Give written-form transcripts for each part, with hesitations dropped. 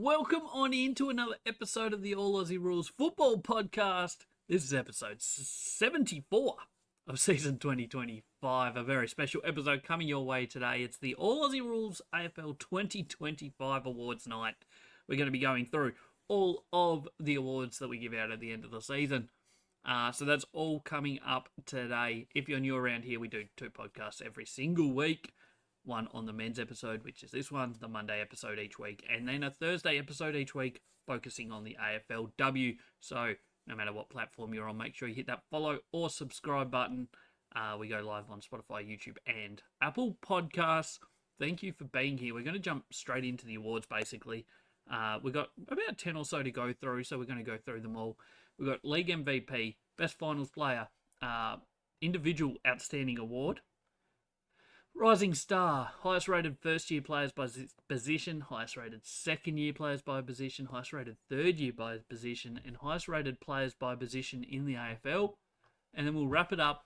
Welcome on into another episode of the All Aussie Rules Football Podcast. This is episode 74 of season 2025. A very special episode coming your way today. It's the All Aussie Rules AFL 2025 Awards night. We're going to be going through all of the awards that we give out at the end of the season. So that's all coming up today. If you're new around here, we do 2 podcasts every single week. One on the men's episode, which is this one, the Monday episode each week, and then a Thursday episode each week focusing on the AFLW. So no matter what platform you're on, make sure you hit that follow or subscribe button. We go live on Spotify, YouTube, and Apple Podcasts. Thank you for being here. We're going to jump straight into the awards, basically. We've got about 10 or so to go through, so we're going to go through them all. We've got League MVP, Best Finals Player, Individual Outstanding Award, Rising Star, highest rated first year players by position, highest rated second year players by position, highest rated third year by position, and highest rated players by position in the AFL. And then we'll wrap it up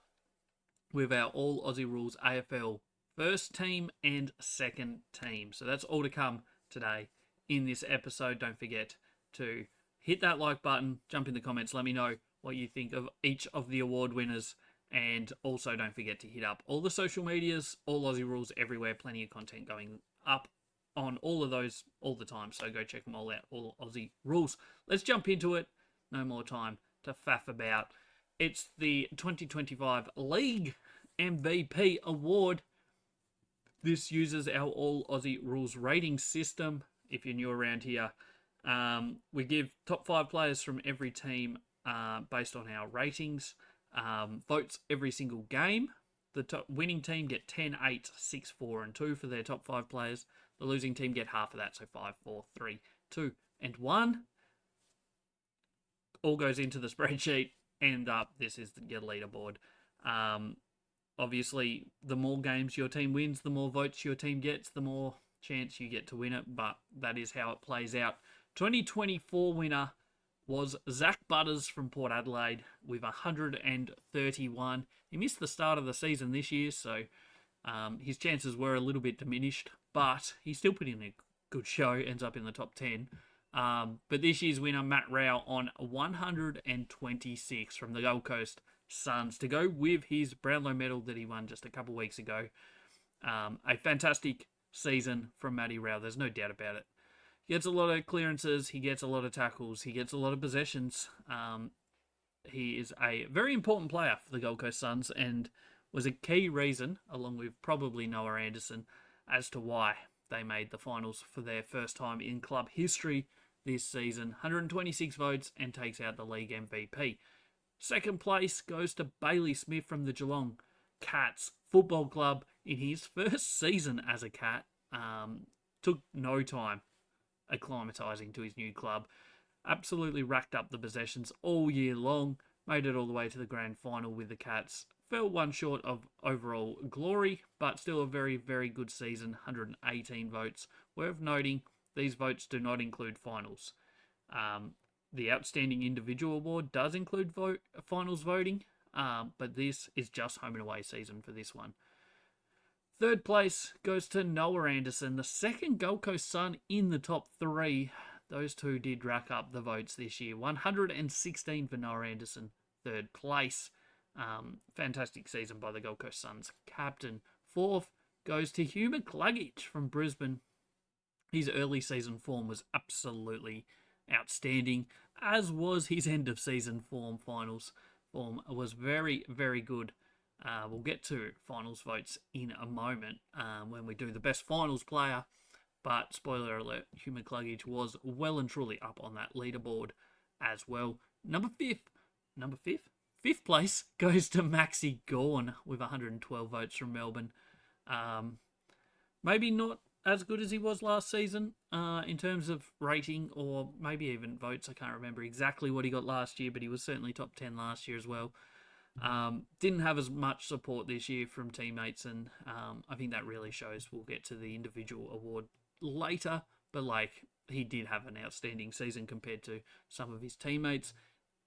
with our All Aussie Rules AFL first team and second team. So that's all to come today in this episode. Don't forget to hit that like button, jump in the comments, let me know what you think of each of the award winners. And also don't forget to hit up all the social medias, All Aussie Rules everywhere. Plenty of content going up on all of those all the time. So go check them all out, All Aussie Rules. Let's jump into it. No more time to faff about. It's the 2025 League MVP Award. This uses our All Aussie Rules rating system. If you're new around here, we give top 5 players from every team based on our ratings. Votes every single game. The top winning team get 10, 8, 6, 4, and 2 for their top 5 players. The losing team get half of that, so 5, 4, 3, 2, and 1. All goes into the spreadsheet, and this is your leaderboard. Obviously, the more games your team wins, the more votes your team gets, the more chance you get to win it, but that is how it plays out. 2024 winner was Zach Butters from Port Adelaide with 131. He missed the start of the season this year, so his chances were a little bit diminished, but he still put in a good show, ends up in the top 10. But this year's winner, Matt Rao, on 126 from the Gold Coast Suns to go with his Brownlow medal that he won just a couple weeks ago. A fantastic season from Matty Rao, there's no doubt about it. He gets a lot of clearances, he gets a lot of tackles, he gets a lot of possessions. He is a very important player for the Gold Coast Suns and was a key reason, along with probably Noah Anderson, as to why they made the finals for their first time in club history this season. 126 votes and takes out the league MVP. Second place goes to Bailey Smith from the Geelong Cats Football Club in his first season as a Cat. Took no time acclimatising to his new club. Absolutely racked up the possessions all year long. Made it all the way to the grand final with the Cats. Fell one short of overall glory, but still a very, very good season. 118 votes. Worth noting, these votes do not include finals. The Outstanding Individual Award does include finals voting, but this is just home and away season for this one. Third place goes to Noah Anderson, the second Gold Coast Sun in the top 3. Those two did rack up the votes this year. 116 for Noah Anderson, third place. Fantastic season by the Gold Coast Suns captain. Fourth goes to Hugh McCluggage from Brisbane. His early season form was absolutely outstanding, as was his end of season finals form was very, very good. We'll get to finals votes in a moment when we do the best finals player. But spoiler alert, Hugh McCluggage was well and truly up on that leaderboard as well. Fifth place goes to Maxi Gawn with 112 votes from Melbourne. Maybe not as good as he was last season in terms of rating or maybe even votes. I can't remember exactly what he got last year, but he was certainly top 10 last year as well. Didn't have as much support this year from teammates, and I think that really shows. We'll get to the individual award later, but he did have an outstanding season compared to some of his teammates.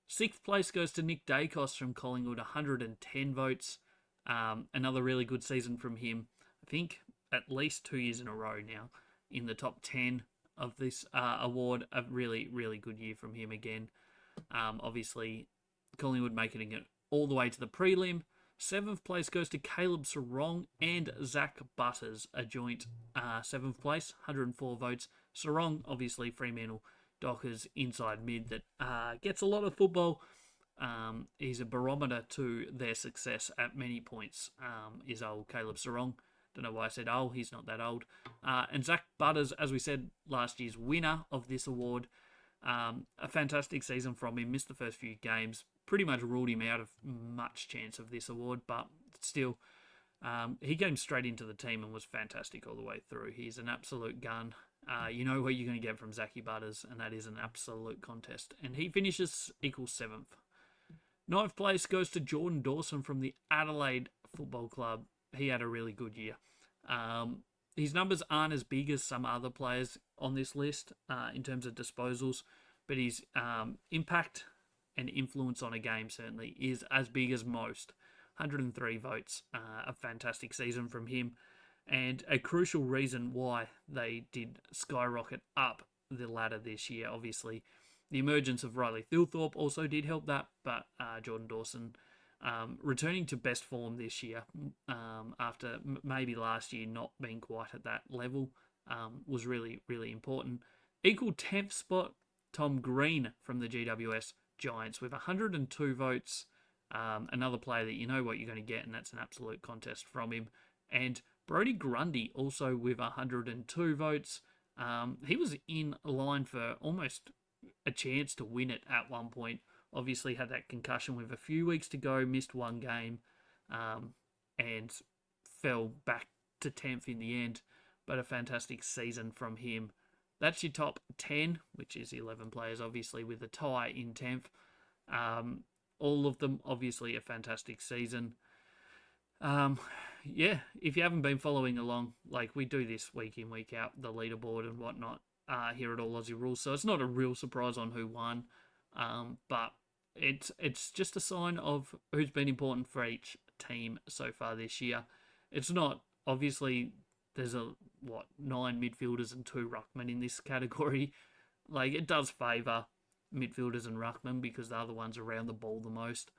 Sixth place goes to Nick Dacos from Collingwood, 110 votes. Another really good season from him. I think at least 2 years in a row now in the top 10. of this award. A really, really good year from him again. Obviously, Collingwood making it all the way to the prelim. 7th place goes to Caleb Sarong and Zach Butters, a joint 7th place, 104 votes. Sarong, obviously, Fremantle Dockers inside mid that gets a lot of football. He's a barometer to their success at many points, is old Caleb Sarong. Don't know why I said old, he's not that old. And Zach Butters, as we said, last year's winner of this award. A fantastic season from him, missed the first few games, pretty much ruled him out of much chance of this award, but still, he came straight into the team and was fantastic all the way through. He's an absolute gun. You know what you're going to get from Zachy Butters, and that is an absolute contest. And he finishes equals 7th. 9th place goes to Jordan Dawson from the Adelaide Football Club. He had a really good year. His numbers aren't as big as some other players on this list in terms of disposals, but his impact and influence on a game certainly is as big as most. 103 votes, a fantastic season from him, and a crucial reason why they did skyrocket up the ladder this year. Obviously, the emergence of Riley Thilthorpe also did help that, but Jordan Dawson returning to best form this year after maybe last year not being quite at that level was really, really important. Equal 10th spot, Tom Green from the GWS Giants with 102 votes. Another player that you know what you're going to get, and that's an absolute contest from him. And Brodie Grundy also with 102 votes. He was in line for almost a chance to win it at one point. Obviously had that concussion with a few weeks to go, missed one game, and fell back to 10th in the end. But a fantastic season from him. That's your top 10, which is 11 players, obviously, with a tie in 10th. All of them, obviously, a fantastic season. Yeah, if you haven't been following along, like we do this week in, week out, the leaderboard and whatnot here at All Aussie Rules, so it's not a real surprise on who won, but it's just a sign of who's been important for each team so far this year. It's not, obviously, there's 9 midfielders and 2 ruckmen in this category. Like, it does favour midfielders and ruckmen because they're the ones around the ball the most.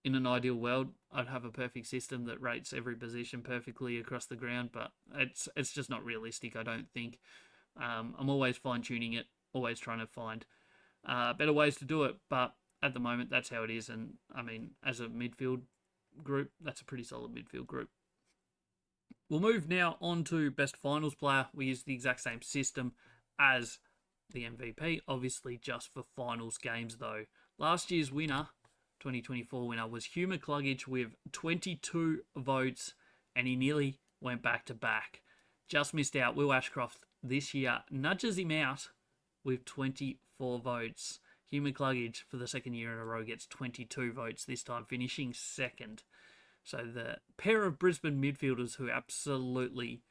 In an ideal world, I'd have a perfect system that rates every position perfectly across the ground, but it's just not realistic, I don't think. I'm always fine-tuning it, always trying to find better ways to do it, but at the moment, that's how it is. And, I mean, as a midfield group, that's a pretty solid midfield group. We'll move now on to best finals player. We use the exact same system as the MVP, obviously just for finals games though. Last year's winner, 2024 winner, was Hugh McCluggage with 22 votes, and he nearly went back to back. Just missed out. Will Ashcroft this year nudges him out with 24 votes. Hugh McCluggage, for the second year in a row, gets 22 votes, this time finishing second. So the pair of Brisbane midfielders who absolutely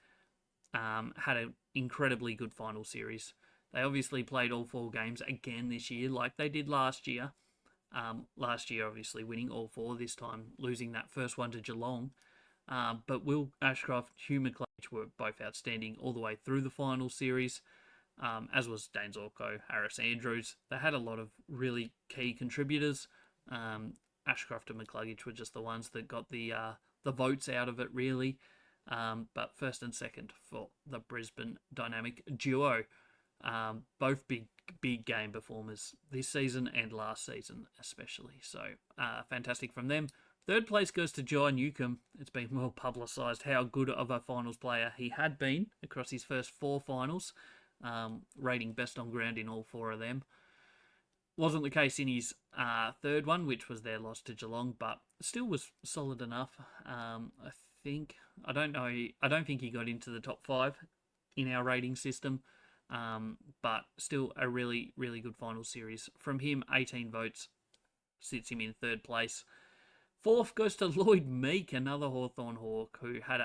had an incredibly good final series. They obviously played all 4 games again this year, like they did last year. Last year, obviously, winning all 4, this time losing that first one to Geelong. But Will Ashcroft, Hugh McCluggage were both outstanding all the way through the final series, as was Dane Zorko, Harris Andrews. They had a lot of really key contributors. Ashcroft and McCluggage were just the ones that got the votes out of it, really. But first and second for the Brisbane dynamic duo. Both big game performers this season and last season especially. So fantastic from them. Third place goes to John Newcomb. It's been well publicised how good of a finals player he had been across his first 4 finals, rating best on ground in all 4 of them. Wasn't the case in his third one, which was their loss to Geelong, but still was solid enough. I don't think he got into the top 5 in our rating system, but still a really, really good final series. From him, 18 votes sits him in third place. Fourth goes to Lloyd Meek, another Hawthorn Hawk, who had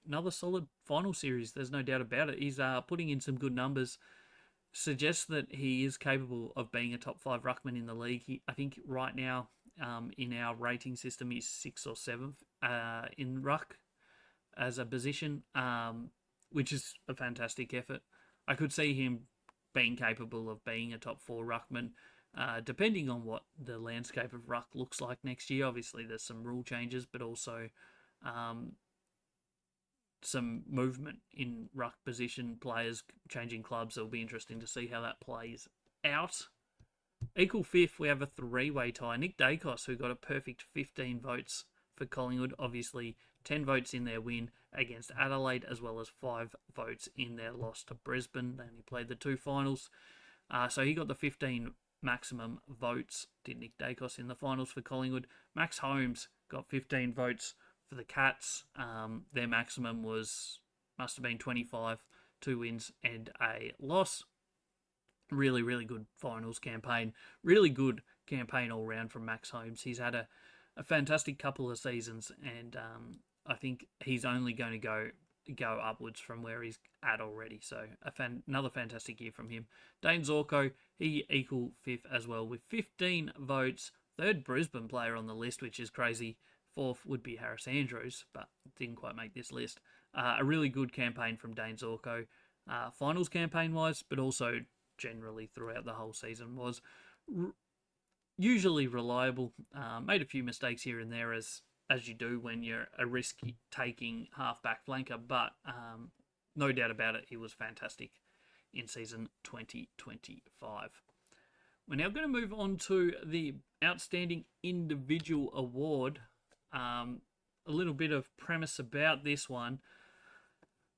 another solid final series. There's no doubt about it. He's putting in some good numbers. Suggests that he is capable of being a top 5 ruckman in the league. I think right now in our rating system he's 6th or 7th in ruck as a position, which is a fantastic effort. I could see him being capable of being a top 4 ruckman, depending on what the landscape of ruck looks like next year. Obviously, there's some rule changes, but also some movement in ruck position, players changing clubs. It'll be interesting to see how that plays out. Equal fifth, we have a three-way tie. Nick Dacos, who got a perfect 15 votes for Collingwood, obviously 10 votes in their win against Adelaide, as well as 5 votes in their loss to Brisbane. They only played the 2 finals. So he got the 15 maximum votes, did Nick Dacos, in the finals for Collingwood. Max Holmes got 15 votes for the Cats. Their maximum must have been 25, 2 wins and a loss. Really, really good finals campaign. Really good campaign all round from Max Holmes. He's had a fantastic couple of seasons, and I think he's only going to go upwards from where he's at already. So another fantastic year from him. Dane Zorko, he equal fifth as well with 15 votes. Third Brisbane player on the list, which is crazy. Fourth would be Harris Andrews, but didn't quite make this list. A really good campaign from Dane Zorko, finals campaign-wise, but also generally throughout the whole season was usually reliable. Made a few mistakes here and there, as you do when you're a risk-taking half-back flanker, but no doubt about it, he was fantastic in season 2025. We're now going to move on to the Outstanding Individual Award. A little bit of premise about this one.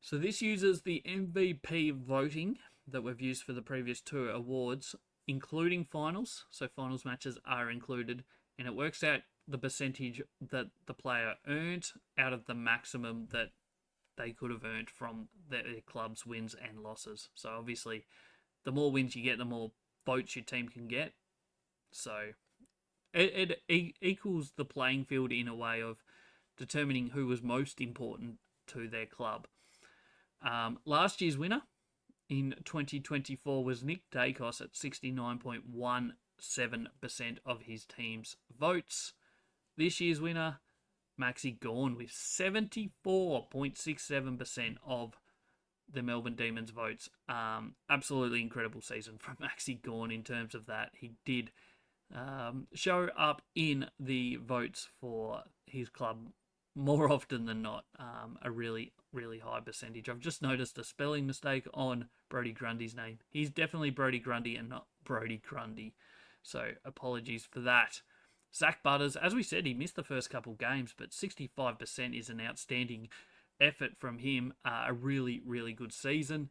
So this uses the MVP voting that we've used for the previous 2 awards, including finals. So finals matches are included, and it works out the percentage that the player earned out of the maximum that they could have earned from their club's wins and losses. So obviously, the more wins you get, the more votes your team can get. So it equals the playing field in a way of determining who was most important to their club. Last year's winner in 2024 was Nick Dacos at 69.17% of his team's votes. This year's winner, Maxi Gawn, with 74.67% of the Melbourne Demons votes. Absolutely incredible season from Maxi Gawn in terms of that. He did show up in the votes for his club more often than not. A really, really high percentage. I've just noticed a spelling mistake on Brodie Grundy's name. He's definitely Brodie Grundy and not Brodie Grundy. So apologies for that. Zach Butters, as we said, he missed the first couple games, but 65% is an outstanding effort from him. A really, really good season.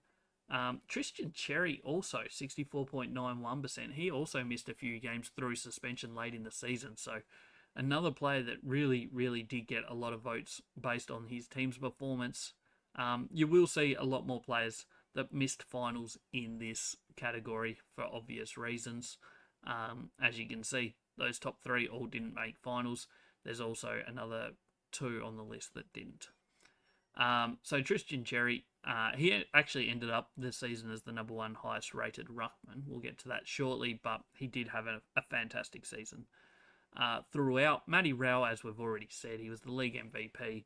Tristan Cherry also 64.91%. He also missed a few games through suspension late in the season. So another player that really, really did get a lot of votes based on his team's performance. You will see a lot more players that missed finals in this category for obvious reasons. As you can see, those top 3 all didn't make finals. There's also another 2 on the list that didn't. So Tristan Cherry, he actually ended up this season as the number 1 highest rated ruckman. We'll get to that shortly, but he did have a fantastic season. Throughout, Matty Rowell, as we've already said, he was the league MVP.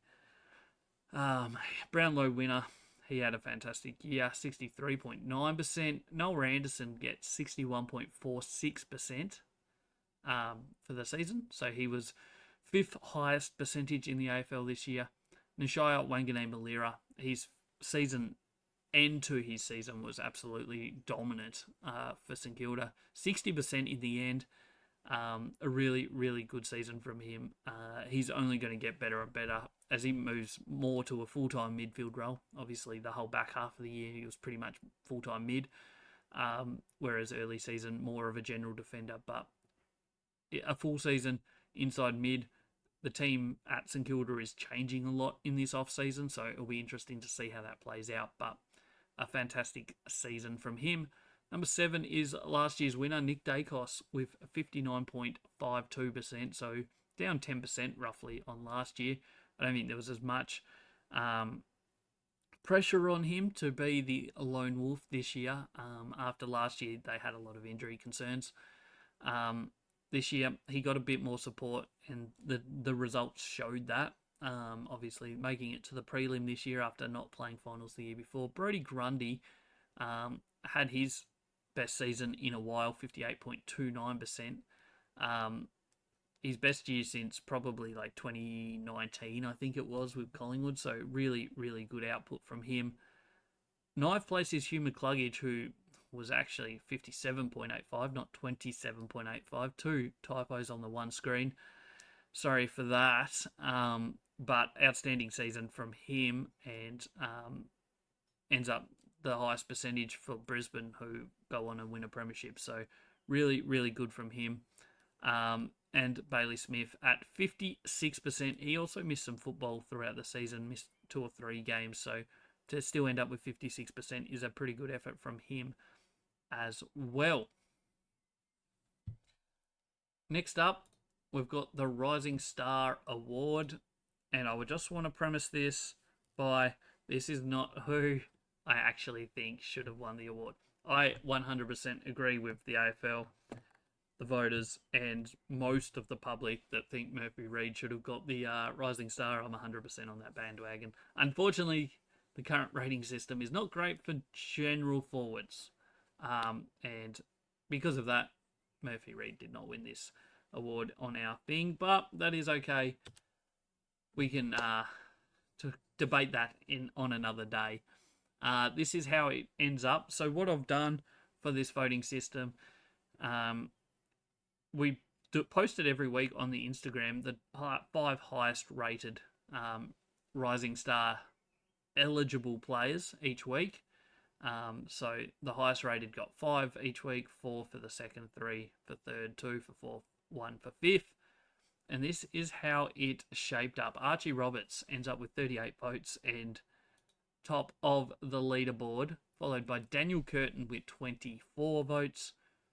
Brownlow winner, he had a fantastic year, 63.9%. Noel Anderson gets 61.46% for the season. So he was 5th highest percentage in the AFL this year. Nishaya Wanganeen-Malira, his season end to his season was absolutely dominant for St Kilda. 60% in the end. A really, really good season from him. He's only going to get better and better as he moves more to a full-time midfield role. Obviously, the whole back half of the year, he was pretty much full-time mid, whereas early season, more of a general defender. But a full season inside mid, the team at St Kilda is changing a lot in this off-season, so it'll be interesting to see how that plays out. But a fantastic season from him. Number 7 is last year's winner, Nick Dacos, with 59.52%, so down 10% roughly on last year. I don't think there was as much pressure on him to be the lone wolf this year. After last year, they had a lot of injury concerns. This year, he got a bit more support, and the results showed that. Obviously, making it to the prelim this year after not playing finals the year before. Brodie Grundy Had his best season in a while, 58.29%. His best year since probably like 2019, I think it was, with Collingwood. So really, really good output from him. Ninth place is Hugh McCluggage, who was actually 57.85, not 27.85. Two typos on the one screen. Sorry for that. But outstanding season from him, and ends up the highest percentage for Brisbane, who go on and win a premiership. So really, really good from him. And Bailey Smith at 56%. He also missed some football throughout the season, missed 2 or 3 games. So to still end up with 56% is a pretty good effort from him as well. Next up, we've got the Rising Star Award. And I would just want to premise this by, this is not who I actually think should have won the award. I 100% agree with the AFL, the voters, and most of the public that think Murphy Reid should have got the Rising Star. I'm 100% on that bandwagon. Unfortunately, the current rating system is not great for general forwards. And because of that, Murphy Reid did not win this award on our thing, but that is okay. We can to debate that on another day. This is how it ends up. So what I've done for this voting system, we posted every week on the Instagram the 5 highest rated Rising Star eligible players each week. So the highest rated got 5 each week, 4 for the second, 3 for third, 2 for fourth, 1 for fifth. And this is how it shaped up. Archie Roberts ends up with 38 votes and top of the leaderboard, followed by Daniel Curtin with 24 votes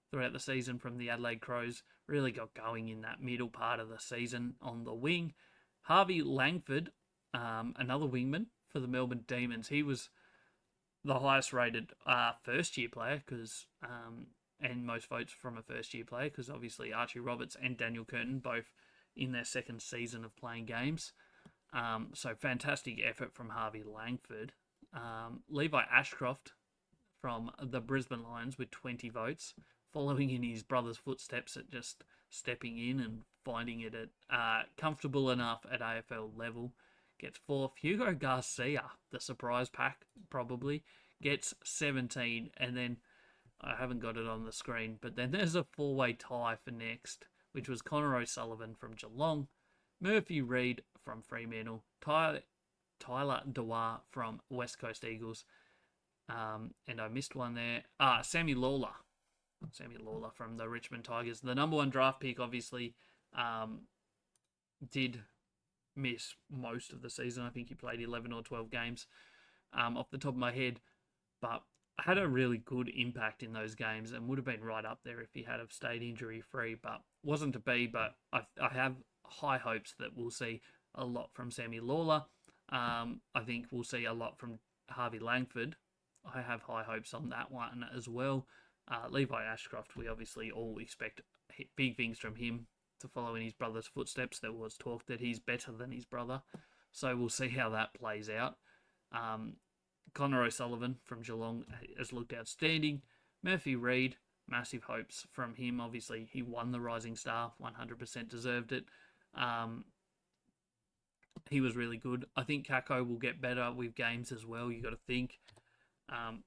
throughout the season from the Adelaide Crows. Really got going in that middle part of the season on the wing. Harvey Langford, another wingman for the Melbourne Demons. He was the highest rated first year player, because and most votes from a first year player, because obviously Archie Roberts and Daniel Curtin both in their second season of playing games. So fantastic effort from Harvey Langford. Levi Ashcroft from the Brisbane Lions with 20 votes, following in his brother's footsteps at just stepping in and finding it at comfortable enough at AFL level. Gets 4th. Hugo Garcia, the surprise pack probably, gets 17. And then, I haven't got it on the screen, but then there's a 4-way tie for next, which was Connor O'Sullivan from Geelong, Murphy Reid from Fremantle, Tyler Dewar from West Coast Eagles, and I missed one there. Sammy Lawler from the Richmond Tigers. The number 1 draft pick, obviously, did miss most of the season. I think he played 11 or 12 games off the top of my head, but had a really good impact in those games and would have been right up there if he had have stayed injury-free, but wasn't to be. But I have high hopes that we'll see a lot from Sammy Lawler. I think we'll see a lot from Harvey Langford. I have high hopes on that one as well. Levi Ashcroft, we obviously all expect big things from him to follow in his brother's footsteps. There was talk that he's better than his brother, so we'll see how that plays out. Connor O'Sullivan from Geelong has looked outstanding. Murphy Reid, massive hopes from him. Obviously, he won the Rising Star, 100% deserved it. He was really good. I think Kako will get better with games as well. You got to think.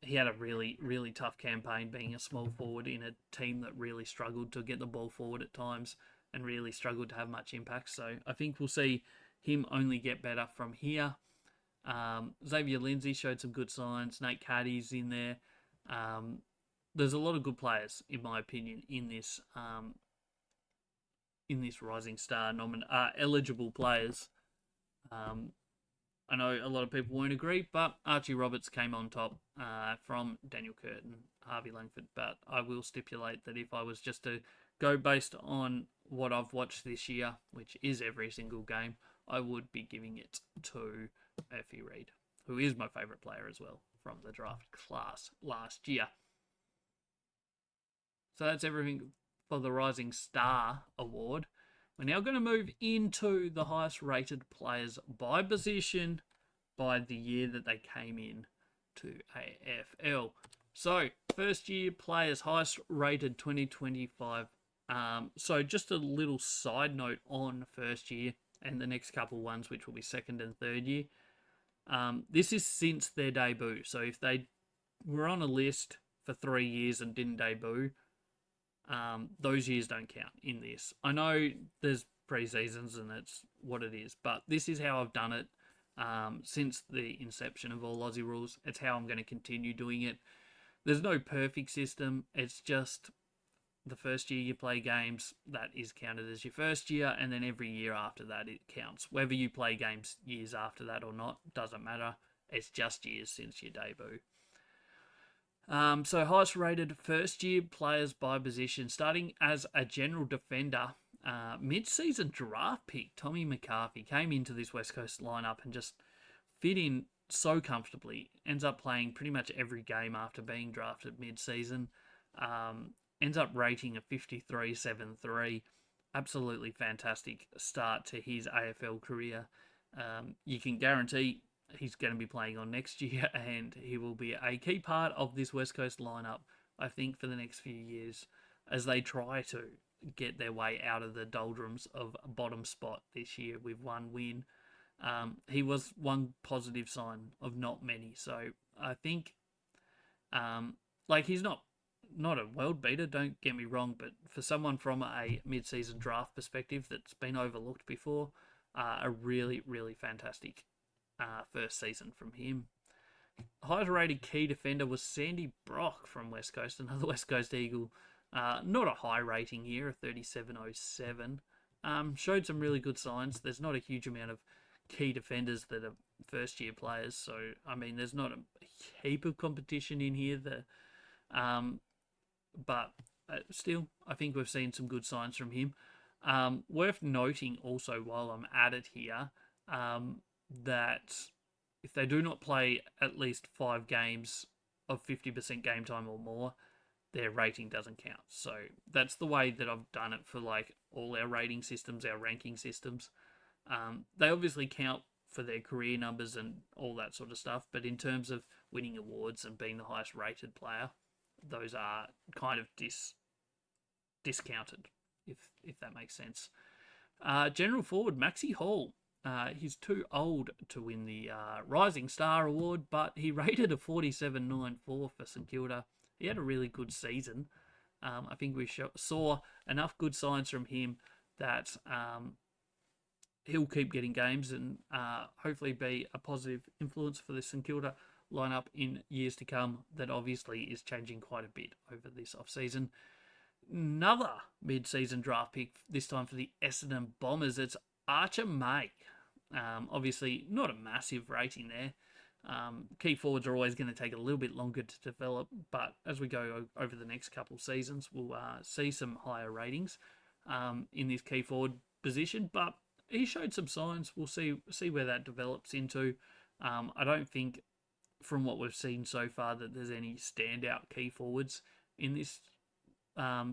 He had a really, really tough campaign being a small forward in a team that really struggled to get the ball forward at times and really struggled to have much impact. So I think we'll see him only get better from here. Xavier Lindsay showed some good signs. Nate Caddy's in there. There's a lot of good players, in my opinion, in this Rising Star eligible players. I know a lot of people won't agree, but Archie Roberts came on top from Daniel Curtin, Harvey Langford. But I will stipulate that if I was just to go based on what I've watched this year, which is every single game, I would be giving it to Murphy Reid, who is my favourite player as well from the draft class last year. So that's everything for the Rising Star Award. We're now going to move into the highest rated players by position by the year that they came in to AFL. So, first year players, highest rated 2025. So, just a little side note on first year and the next couple ones, which will be second and third year. This is since their debut. So, if they were on a list for 3 years and didn't debut, those years don't count in this. I know there's pre-seasons and it's what it is, but this is how I've done it since the inception of All Aussie Rules. It's how I'm going to continue doing it. There's no perfect system. It's just the first year you play games, that is counted as your first year, and then every year after that it counts. Whether you play games years after that or not, doesn't matter. It's just years since your debut. So highest rated first year players by position, starting as a general defender. Mid-season draft pick Tommy McCarthy came into this West Coast lineup and just fit in so comfortably. Ends up playing pretty much every game after being drafted mid-season. Ends up rating a 53.73. Absolutely fantastic start to his AFL career. You can guarantee he's going to be playing on next year, and he will be a key part of this West Coast lineup, I think, for the next few years as they try to get their way out of the doldrums of bottom spot this year with one win. He was one positive sign of not many, so I think he's not a world beater, don't get me wrong, but for someone from a mid-season draft perspective that's been overlooked before, a really, really fantastic first season from him. Highest rated key defender was Sandy Brock from West Coast, another West Coast Eagle. Not a high rating here, a 37.07. Showed some really good signs. There's not a huge amount of key defenders that are first year players, so I mean there's not a heap of competition in here. But still, I think we've seen some good signs from him. Worth noting also while I'm at it here, that if they do not play at least 5 games of 50% game time or more, their rating doesn't count. So that's the way that I've done it for all our rating systems, our ranking systems. They obviously count for their career numbers and all that sort of stuff, but in terms of winning awards and being the highest rated player, those are kind of discounted, if that makes sense. General forward Maxi Hall. He's too old to win the Rising Star Award, but he rated a 47.94 for St Kilda. He had a really good season. I think we saw enough good signs from him that he'll keep getting games and hopefully be a positive influence for the St Kilda lineup in years to come. That obviously is changing quite a bit over this off-season. Another mid-season draft pick, this time for the Essendon Bombers. It's Archer May. Obviously, not a massive rating there. Key forwards are always going to take a little bit longer to develop, but as we go over the next couple seasons, we'll see some higher ratings in this key forward position. But he showed some signs. We'll see where that develops into. I don't think, from what we've seen so far, that there's any standout key forwards in this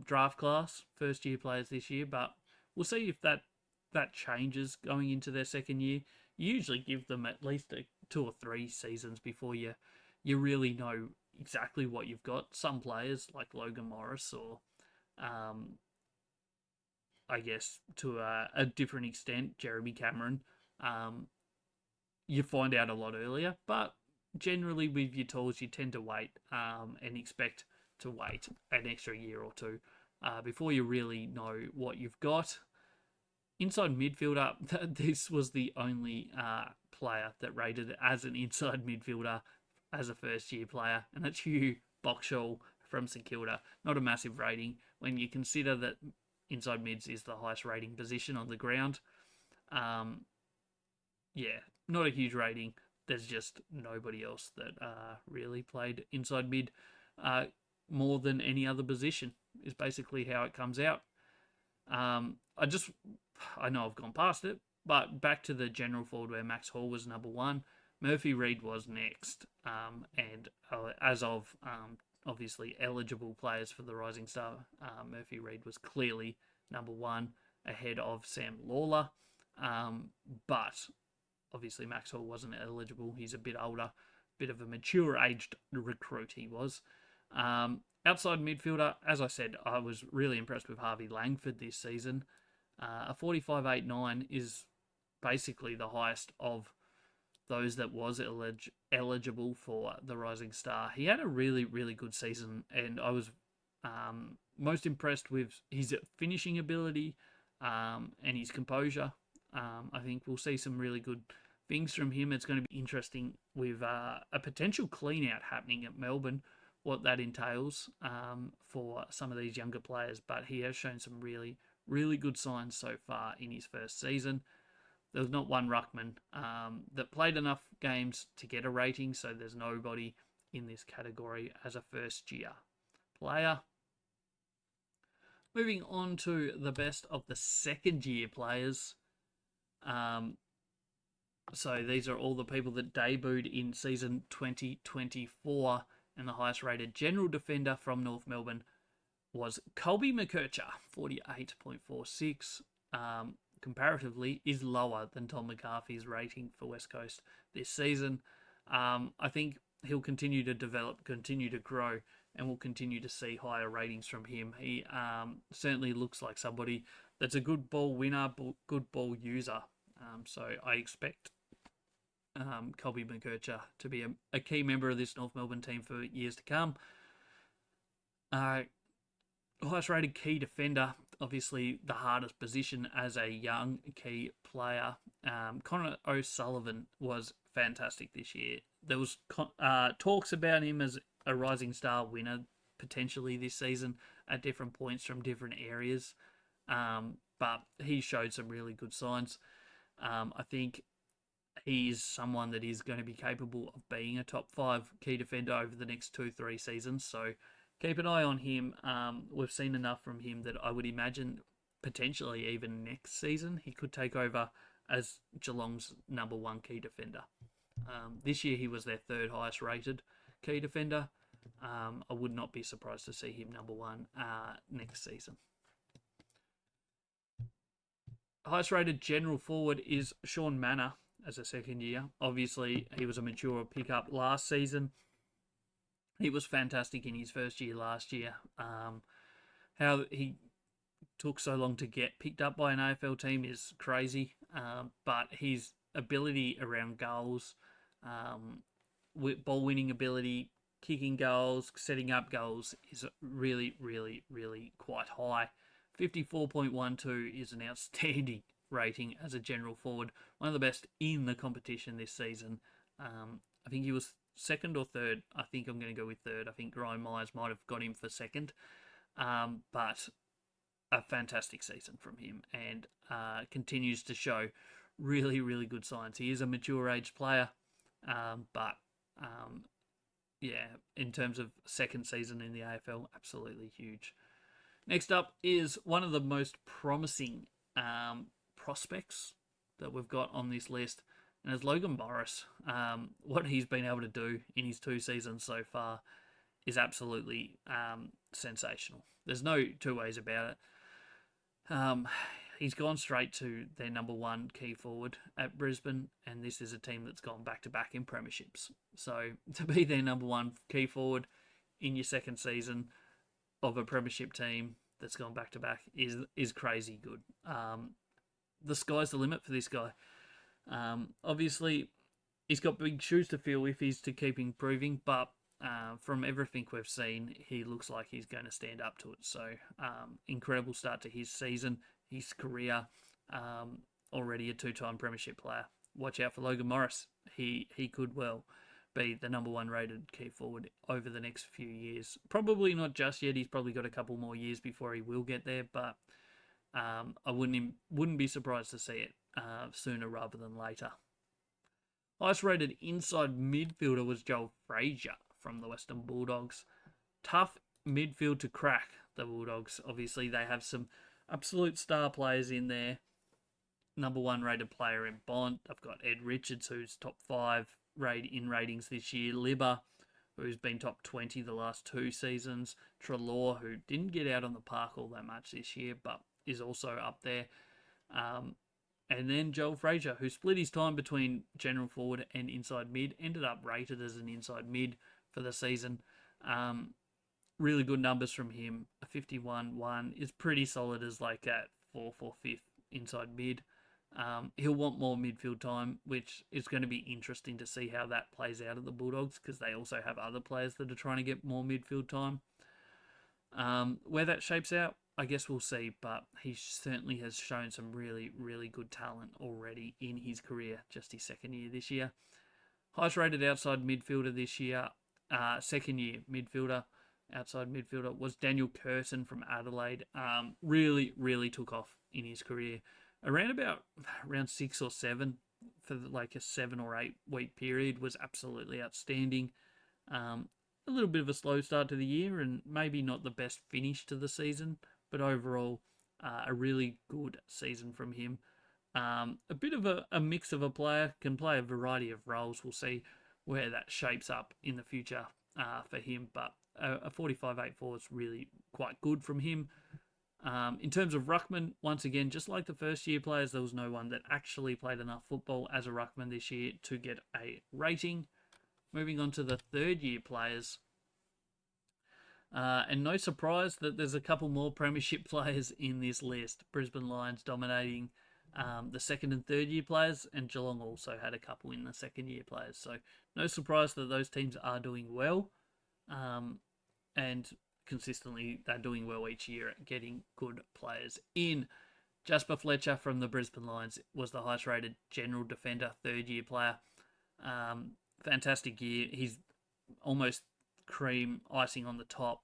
draft class, first year players this year, but we'll see if that changes going into their second year. You usually give them at least 2 or 3 seasons before you really know exactly what you've got. Some players like Logan Morris or I guess to a different extent Jeremy Cameron, you find out a lot earlier, but generally with your tools you tend to wait and expect to wait an extra year or 2 before you really know what you've got. Inside midfielder, this was the only player that rated it as an inside midfielder as a first-year player, and that's Hugh Boxall from St Kilda. Not a massive rating when you consider that inside mids is the highest rating position on the ground. Yeah, not a huge rating. There's just nobody else that really played inside mid more than any other position, is basically how it comes out. I know I've gone past it, but back to the general forward where Max Hall was number 1. Murphy Reid was next, and as of obviously eligible players for the Rising Star, Murphy Reid was clearly number 1 ahead of Sam Lawler, but obviously Max Hall wasn't eligible. He's a bit older, bit of a mature aged recruit he was. Outside midfielder, as I said, I was really impressed with Harvey Langford this season. A 45.89 is basically the highest of those that was eligible for the Rising Star. He had a really, really good season, and I was most impressed with his finishing ability and his composure. I think we'll see some really good things from him. It's going to be interesting with a potential clean out happening at Melbourne, what that entails for some of these younger players. But he has shown some really, really good signs so far in his first season. There was not one ruckman that played enough games to get a rating, so there's nobody in this category as a first-year player. Moving on to the best of the second-year players. So these are all the people that debuted in season 2024, and the highest-rated general defender from North Melbourne was Colby McKercher, 48.46. Comparatively, is lower than Tom McCarthy's rating for West Coast this season. I think he'll continue to develop, continue to grow, and we'll continue to see higher ratings from him. He certainly looks like somebody that's a good ball winner, good ball user. So I expect Colby McKercher to be a key member of this North Melbourne team for years to come. Highest rated key defender, obviously the hardest position as a young key player. Connor O'Sullivan was fantastic this year. There was talks about him as a Rising Star winner potentially this season at different points from different areas. But he showed some really good signs. I think he is someone that is going to be capable of being a top 5 key defender over the next 2-3 seasons. So keep an eye on him. We've seen enough from him that I would imagine potentially even next season he could take over as Geelong's number 1 key defender. This year he was their 3rd highest rated key defender. I would not be surprised to see him number 1 next season. Highest rated general forward is Sean Manor as a second year. Obviously, he was a mature pickup last season. He was fantastic in his first year last year. How he took so long to get picked up by an AFL team is crazy. But his ability around goals, ball winning ability, kicking goals, setting up goals is really, really, really quite high. 54.12 is an outstanding rating as a general forward. One of the best in the competition this season. I think he was 2nd or 3rd. I think I'm going to go with 3rd. I think Ryan Myers might have got him for 2nd. But a fantastic season from him, and continues to show really, really good signs. He is a mature age player, but in terms of second season in the AFL, absolutely huge. Next up is one of the most promising prospects that we've got on this list, and it's Logan Morris. What he's been able to do in his 2 seasons so far is absolutely sensational. There's no two ways about it. He's gone straight to their number 1 key forward at Brisbane, and this is a team that's gone back-to-back in premierships. So to be their number 1 key forward in your second season of a premiership team that's gone back-to-back is crazy good. The sky's the limit for this guy. Obviously, he's got big shoes to fill if he's to keep improving, but from everything we've seen, he looks like he's going to stand up to it. So, incredible start to his season, his career. Already a 2-time premiership player. Watch out for Logan Morris. He could well be the number 1 rated key forward over the next few years. Probably not just yet. He's probably got a couple more years before he will get there, but I wouldn't be surprised to see it sooner rather than later. Highest rated inside midfielder was Joel Frazier from the Western Bulldogs. Tough midfield to crack, the Bulldogs. Obviously, they have some absolute star players in there. Number 1 rated player in Bont. I've got Ed Richards, who's top 5 in ratings this year. Libba, who's been top 20 the last 2 seasons. Treloar, who didn't get out on the park all that much this year, but is also up there. And then Joel Frazier, who split his time between general forward and inside mid, ended up rated as an inside mid for the season. really good numbers from him. A 51-1 is pretty solid as like that 4-4-5 inside mid. He'll want more midfield time, which is going to be interesting to see how that plays out at the Bulldogs, because they also have other players that are trying to get more midfield time. Where that shapes out, I guess we'll see, but he certainly has shown some really, really good talent already in his career, just his second year this year. Highest rated outside midfielder this year, second year midfielder, outside midfielder, was Daniel Curtin from Adelaide. Really, really took off in his career. Around 6 or 7 for like a 7 or 8 week period was absolutely outstanding. A little bit of a slow start to the year and maybe not the best finish to the season, but overall a really good season from him. A bit of a mix of a player, can play a variety of roles. We'll see where that shapes up in the future for him, but a 45-8-4 is really quite good from him. In terms of ruckman, once again, just like the first year players, there was no one that actually played enough football as a ruckman this year to get a rating. Moving on to the third year players. And no surprise that there's a couple more premiership players in this list. Brisbane Lions dominating the second and third year players, and Geelong also had a couple in the second year players. So no surprise that those teams are doing well. And consistently they're doing well each year at getting good players in. Jasper Fletcher from the Brisbane Lions was the highest rated general defender, third year player. Fantastic year. He's almost cream icing on the top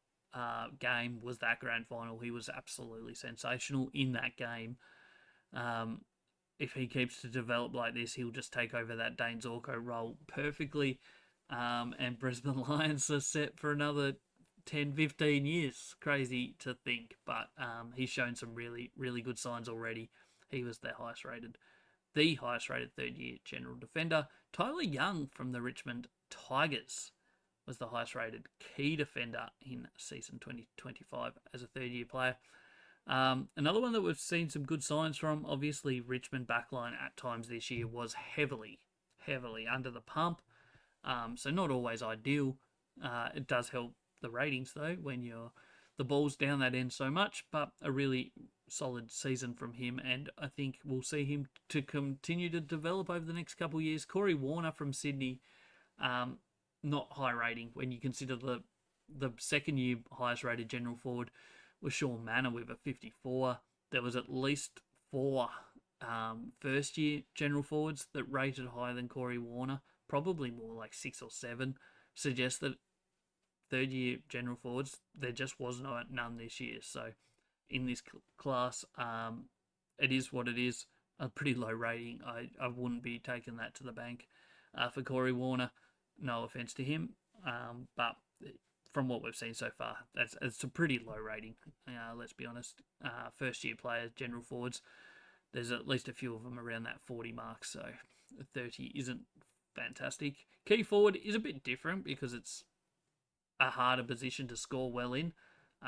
game was that grand final. He was absolutely sensational in that game. If he keeps to develop like this, he'll just take over that Dane Zorko role perfectly. And Brisbane Lions are set for another 10, 15 years. Crazy to think, but he's shown some really, really good signs already. He was the highest rated third year general defender. Tyler Young from the Richmond Tigers was the highest rated key defender in season 2025 as a third year player. Another one that we've seen some good signs from, obviously Richmond backline at times this year was heavily under the pump. So not always ideal. It does help the ratings though when the ball's down that end so much, but a really solid season from him, and I think we'll see him to continue to develop over the next couple of years. Corey Warner from Sydney, not high rating when you consider the second year highest rated general forward was Sean Manor with a 54. There was at least 4 first year general forwards that rated higher than Corey Warner, probably more like 6 or 7. Suggests that third year general forwards, there just was none this year. So in this class, it is what it is. A pretty low rating. I wouldn't be taking that to the bank for Corey Warner. No offense to him, but from what we've seen so far, it's a pretty low rating. Let's be honest. First year players, general forwards, there's at least a few of them around that 40 mark. So 30 isn't fantastic. Key forward is a bit different because it's a harder position to score well in,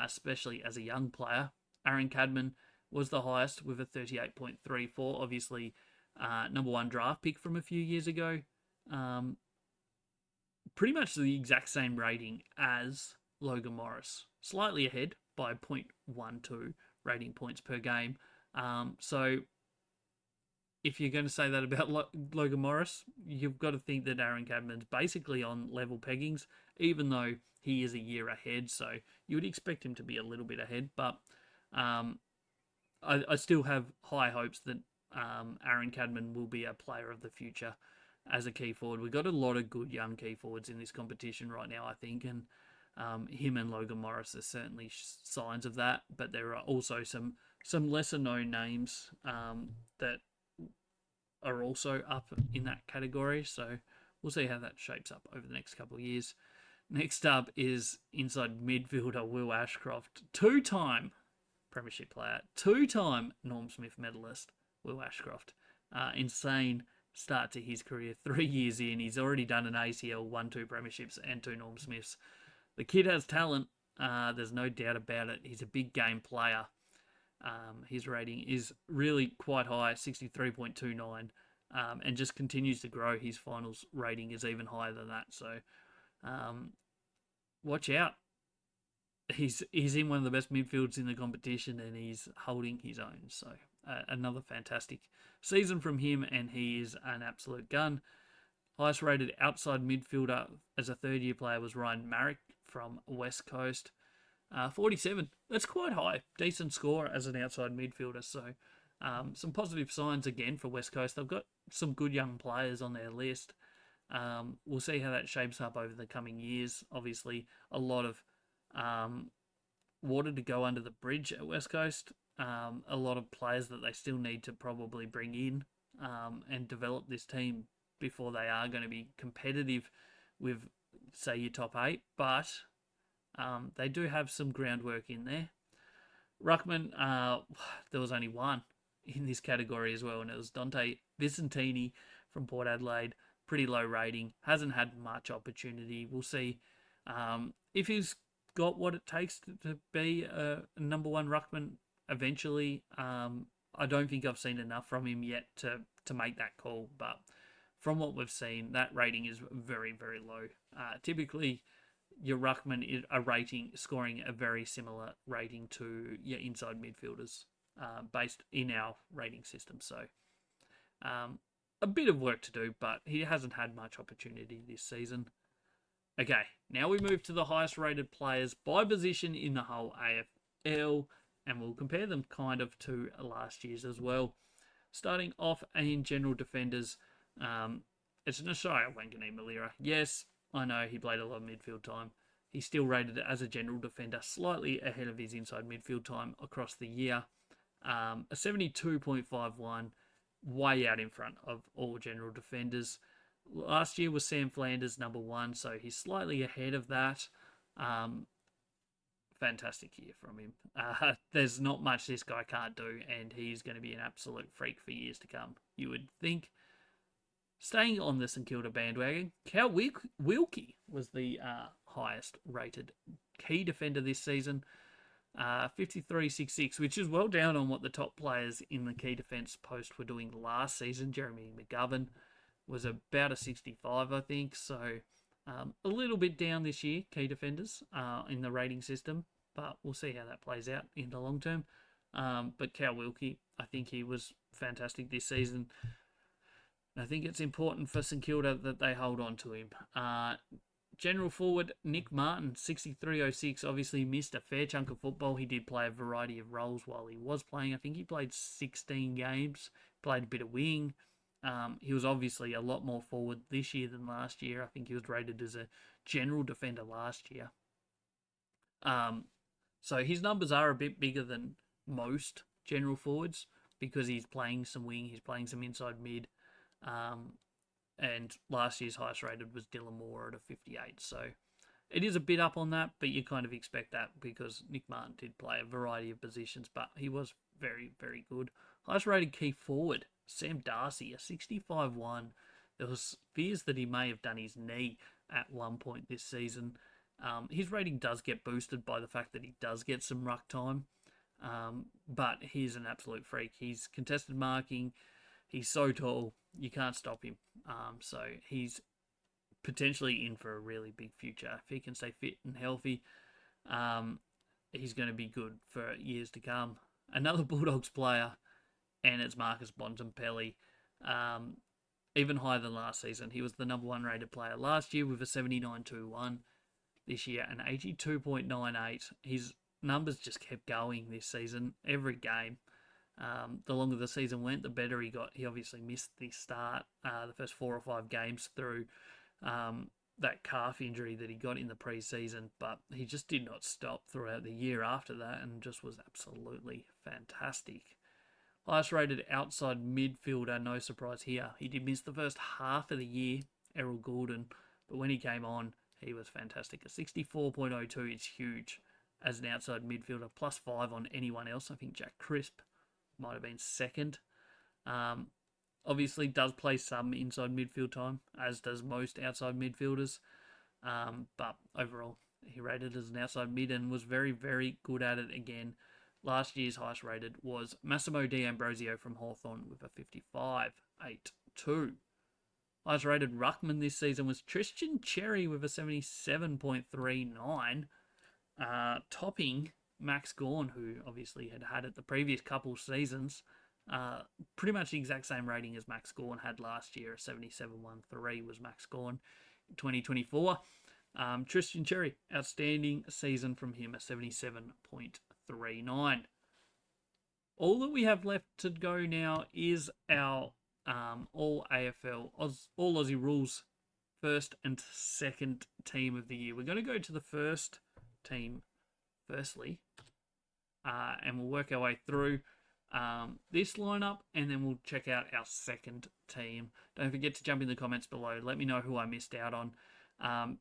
especially as a young player. Aaron Cadman was the highest with a 38.34. Obviously, number 1 draft pick from a few years ago. Pretty much the exact same rating as Logan Morris. Slightly ahead by 0.12 rating points per game. So if you're going to say that about Logan Morris, you've got to think that Aaron Cadman's basically on level peggings, even though he is a year ahead. So you would expect him to be a little bit ahead. But I still have high hopes that Aaron Cadman will be a player of the future as a key forward. We've got a lot of good young key forwards in this competition right now, I think, and him and Logan Morris are certainly signs of that. But there are also some lesser known names that are also up in that category. So we'll see how that shapes up over the next couple of years. Next up is inside midfielder Will Ashcroft, 2-time premiership player, 2-time Norm Smith medalist. Will Ashcroft, insane start to his career. 3 years in, he's already done an ACL, won 2 premierships and 2 Norm Smiths. The kid has talent. There's no doubt about it. He's a big game player. His rating is really quite high, 63.29, and just continues to grow. His finals rating is even higher than that. So watch out. he's in one of the best midfields in the competition, and he's holding his own. So another fantastic season from him, and he is an absolute gun. Highest rated outside midfielder as a third-year player was Ryan Marrick from West Coast. 47. That's quite high. Decent score as an outside midfielder. So some positive signs again for West Coast. They've got some good young players on their list. We'll see how that shapes up over the coming years. Obviously, a lot of water to go under the bridge at West Coast. A lot of players that they still need to probably bring in and develop this team before they are going to be competitive with, say, your top 8. But they do have some groundwork in there. Ruckman, there was only one in this category as well, and it was Dante Vicentini from Port Adelaide. Pretty low rating. Hasn't had much opportunity. We'll see if he's got what it takes to be a number one ruckman eventually. I don't think I've seen enough from him yet to make that call, but from what we've seen, that rating is very, very low. Typically, your ruckman is scoring a very similar rating to your inside midfielders based in our rating system. So a bit of work to do, but he hasn't had much opportunity this season. Okay, now we move to the highest rated players by position in the whole AFL, and we'll compare them kind of to last year's as well. Starting off in general defenders, it's Nashaya Wanganeen-Malira. Yes, I know he played a lot of midfield time. He's still rated as a general defender, slightly ahead of his inside midfield time across the year. A 72.51, way out in front of all general defenders. Last year was Sam Flanders number 1, so he's slightly ahead of that. Fantastic year from him. There's not much this guy can't do, and he's going to be an absolute freak for years to come, you would think. Staying on the St Kilda bandwagon, Cal Wilkie was the highest rated key defender this season. 53.66, which is well down on what the top players in the key defence post were doing last season. Jeremy McGovern was about a 65, I think. So a little bit down this year, key defenders in the rating system, but we'll see how that plays out in the long term. But Cal Wilkie, I think he was fantastic this season. I think it's important for St Kilda that they hold on to him. General forward, Nick Martin, 63.06, obviously missed a fair chunk of football. He did play a variety of roles while he was playing. I think he played 16 games, played a bit of wing. He was obviously a lot more forward this year than last year. I think he was rated as a general defender last year. So his numbers are a bit bigger than most general forwards because he's playing some wing, he's playing some inside mid. And last year's highest rated was Dylan Moore at a 58. So it is a bit up on that, but you kind of expect that because Nick Martin did play a variety of positions, but he was very, very good. Highest rated key forward, Sam Darcy, a 65.1. There was fears that he may have done his knee at one point this season. His rating does get boosted by the fact that he does get some ruck time, but he's an absolute freak. He's contested marking. He's so tall, you can't stop him. So he's potentially in for a really big future. If he can stay fit and healthy, he's going to be good for years to come. Another Bulldogs player, and it's Marcus Bontempelli. Even higher than last season. He was the number 1 rated player last year with a 79.21. This year, an 82.98. His numbers just kept going this season, every game. The longer the season went, the better he got. He obviously missed the start, the first 4 or 5 games through that calf injury that he got in the pre-season, but he just did not stop throughout the year after that and just was absolutely fantastic. Highest rated outside midfielder, no surprise here. He did miss the first half of the year, Errol Goulden, but when he came on, he was fantastic. A 64.02 is huge as an outside midfielder, plus 5 on anyone else. I think Jack Crisp might have been second. Obviously does play some inside midfield time, as does most outside midfielders. But overall, he rated as an outside mid and was very, very good at it again. Last year's highest rated was Massimo D'Ambrosio from Hawthorn with a 55.82. Highest rated ruckman this season was Tristan Cherry with a 77.39. topping Max Gawn, who obviously had it the previous couple seasons. Pretty much the exact same rating as Max Gawn had last year. A 77.13 was Max Gawn in 2024. Tristan Cherry, outstanding season from him, a 77.39. All that we have left to go now is our all AFL, all Aussie Rules first and second team of the year. We're going to go to the first team firstly, and we'll work our way through this lineup, and then we'll check out our second team. Don't forget to jump in the comments below. Let me know who I missed out on.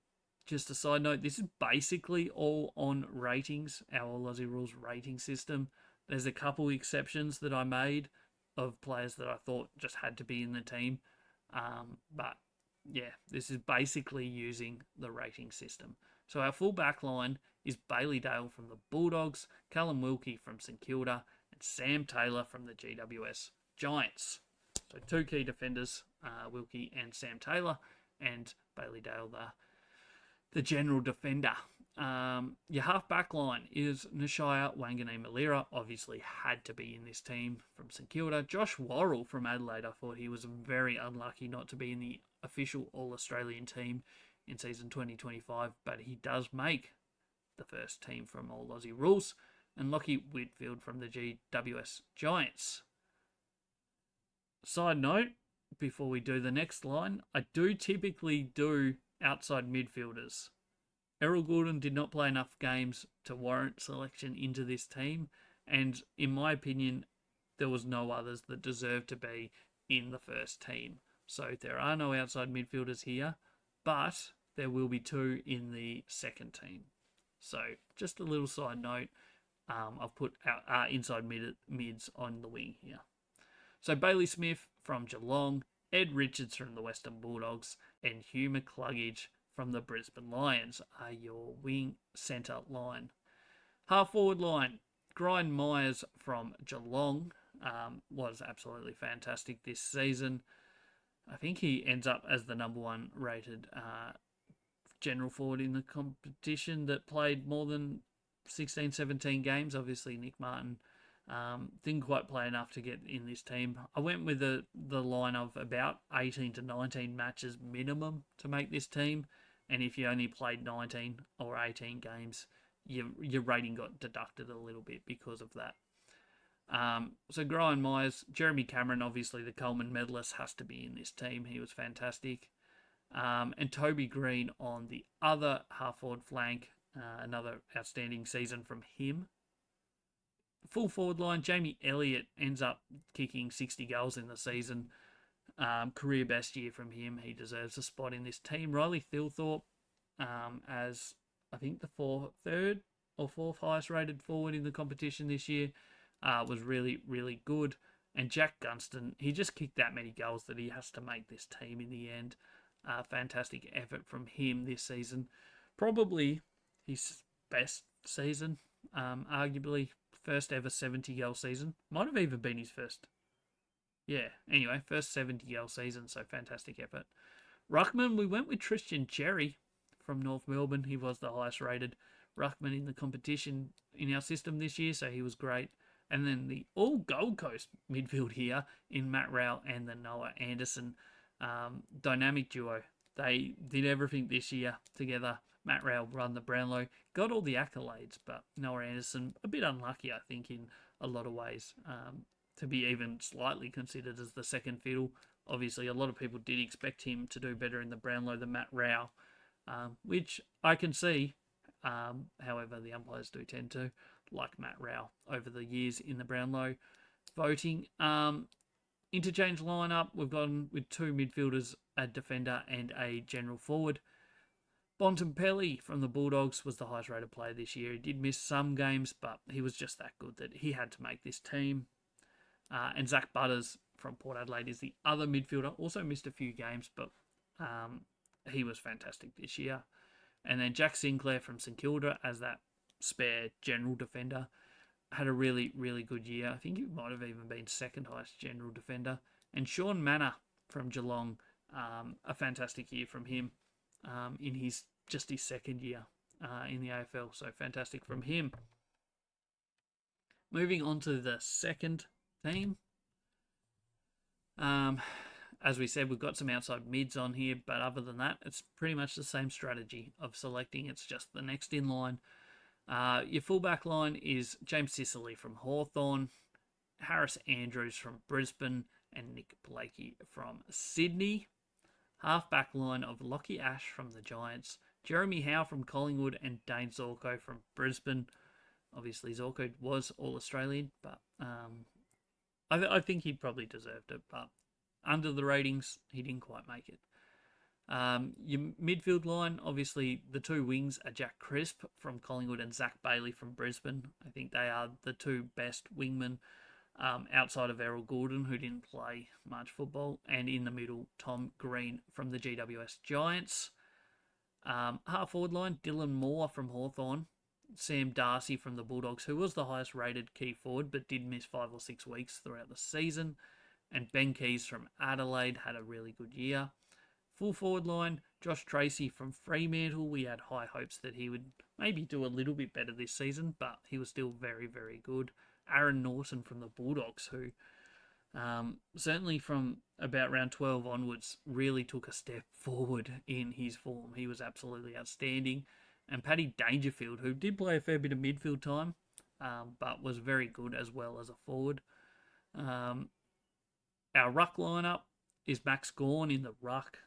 Just a side note, this is basically all on ratings, our All Aussie Rules rating system. There's a couple exceptions that I made of players that I thought just had to be in the team. But yeah, this is basically using the rating system. So our full back line is Bailey Dale from the Bulldogs, Callum Wilkie from St Kilda, and Sam Taylor from the GWS Giants. So two key defenders, Wilkie and Sam Taylor, and Bailey Dale, the general defender. Your half-back line is Nashaya Wanganeen-Malira, obviously had to be in this team from St Kilda. Josh Worrell from Adelaide, I thought he was very unlucky not to be in the official All-Australian team in season 2025, but he does make the first team from All Aussie Rules. And Lockie Whitfield from the GWS Giants. Side note, before we do the next line, I do typically do outside midfielders. Errol Gordon did not play enough games to warrant selection into this team, and in my opinion, there was no others that deserved to be in the first team. So there are no outside midfielders here, but there will be two in the second team. So just a little side note, I've put our inside mids on the wing here. So Bailey Smith from Geelong, Ed Richards from the Western Bulldogs, and Hugh McCluggage from the Brisbane Lions are your wing centre line. Half forward line, Brian Myers from Geelong was absolutely fantastic this season. I think he ends up as the number one rated general forward in the competition that played more than 16, 17 games. Obviously, Nick Martin didn't quite play enough to get in this team. I went with the line of about 18 to 19 matches minimum to make this team. And if you only played 19 or 18 games, your rating got deducted a little bit because of that. So Brian Myers, Jeremy Cameron, obviously the Coleman medalist, has to be in this team. He was fantastic. And Toby Green on the other half-forward flank, another outstanding season from him. Full forward line, Jamie Elliott ends up kicking 60 goals in the season. Career best year from him. He deserves a spot in this team. Riley Thilthorpe, as I think the third or fourth highest rated forward in the competition this year, was really, really good. And Jack Gunston, he just kicked that many goals that he has to make this team in the end. Fantastic effort from him this season. Probably his best season, arguably first ever 70-goal season. Might have even been his first. Yeah, anyway, first 70-goal season, so fantastic effort. Ruckman, we went with Tristan Cherry from North Melbourne. He was the highest rated Ruckman in the competition in our system this year, so he was great. And then the all Gold Coast midfield here in Matt Rowell and the Noah Anderson dynamic duo. They did everything this year together. Matt Rowell run the Brownlow, got all the accolades, but Noah Anderson a bit unlucky, I think, in a lot of ways, to be even slightly considered as the second fiddle. Obviously, a lot of people did expect him to do better in the Brownlow than Matt Rowell, which I can see. However, the umpires do tend to like Matt Rowell over the years in the Brownlow voting. Interchange lineup, we've gone with two midfielders, a defender and a general forward. Bontempelli from the Bulldogs was the highest rated player this year. He did miss some games, but he was just that good that he had to make this team. And Zach Butters from Port Adelaide is the other midfielder. Also missed a few games, but he was fantastic this year. And then Jack Sinclair from St Kilda as that spare general defender. Had a really, really good year. I think he might have even been second highest general defender. And Sean Manor from Geelong, a fantastic year from him in his second year in the AFL. So fantastic from him. Moving on to the second team. As we said, we've got some outside mids on here, but other than that, it's pretty much the same strategy of selecting. It's just the next in line. Your fullback line is James Sicily from Hawthorn, Harris Andrews from Brisbane, and Nick Blakey from Sydney. Half-back line of Lockie Ash from the Giants, Jeremy Howe from Collingwood, and Dane Zorko from Brisbane. Obviously, Zorko was All-Australian, but I think he probably deserved it. But under the ratings, he didn't quite make it. Your midfield line, obviously, the two wings are Jack Crisp from Collingwood and Zach Bailey from Brisbane. I think they are the two best wingmen outside of Errol Gordon, who didn't play much football. And in the middle, Tom Green from the GWS Giants. Half-forward line, Dylan Moore from Hawthorn, Sam Darcy from the Bulldogs, who was the highest rated key forward but did miss 5 or 6 weeks throughout the season. And Ben Keys from Adelaide had a really good year. Full forward line, Josh Tracy from Fremantle. We had high hopes that he would maybe do a little bit better this season, but he was still very, very good. Aaron Norton from the Bulldogs, who certainly from about round 12 onwards really took a step forward in his form. He was absolutely outstanding. And Paddy Dangerfield, who did play a fair bit of midfield time, but was very good as well as a forward. Our ruck lineup is Max Gawn in the ruck,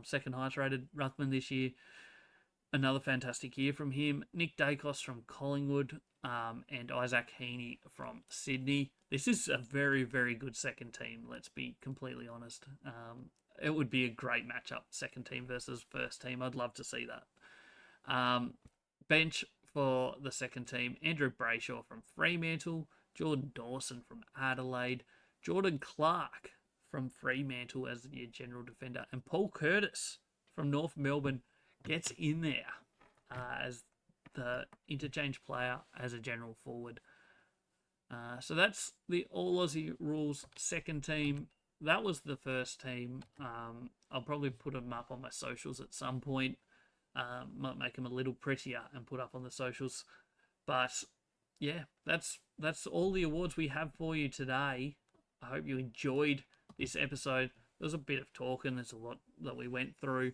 second highest rated ruckman this year. Another fantastic year from him. Nick Dacos from Collingwood, and Isaac Heaney from Sydney. This is a very, very good second team, let's be completely honest. It would be a great matchup, second team versus first team. I'd love to see that. Bench for the second team, Andrew Brayshaw from Fremantle, Jordan Dawson from Adelaide, Jordan Clark from Fremantle as your general defender, and Paul Curtis from North Melbourne gets in there as the interchange player as a general forward. So that's the All Aussie Rules second team. That was the first team. I'll probably put them up on my socials at some point. Might make them a little prettier and put up on the socials. But yeah, that's all the awards we have for you today. I hope you enjoyed this episode. There was a bit of talking. There's a lot that we went through.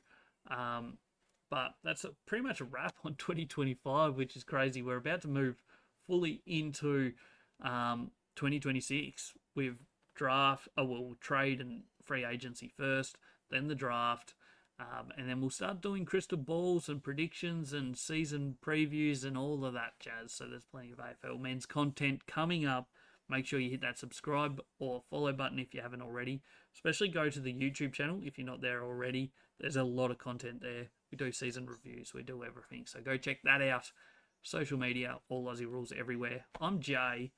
But that's pretty much a wrap on 2025, which is crazy. We're about to move fully into 2026 with trade and free agency first, then the draft, and then we'll start doing crystal balls and predictions and season previews and all of that jazz. So there's plenty of AFL men's content coming up. Make sure you hit that subscribe or follow button if you haven't already. Especially go to the YouTube channel if you're not there already. There's a lot of content there. We do season reviews. We do everything. So go check that out. Social media, All Aussie Rules everywhere. I'm Jay.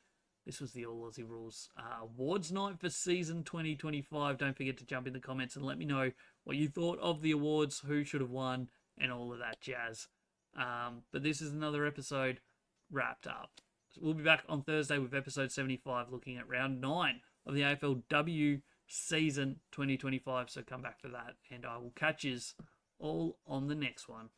This was the All Aussie Rules awards night for season 2025. Don't forget to jump in the comments and let me know what you thought of the awards, who should have won, and all of that jazz. But this is another episode wrapped up. We'll be back on Thursday with episode 75, looking at round 9 of the AFLW season 2025. So come back for that, and I will catch yous all on the next one.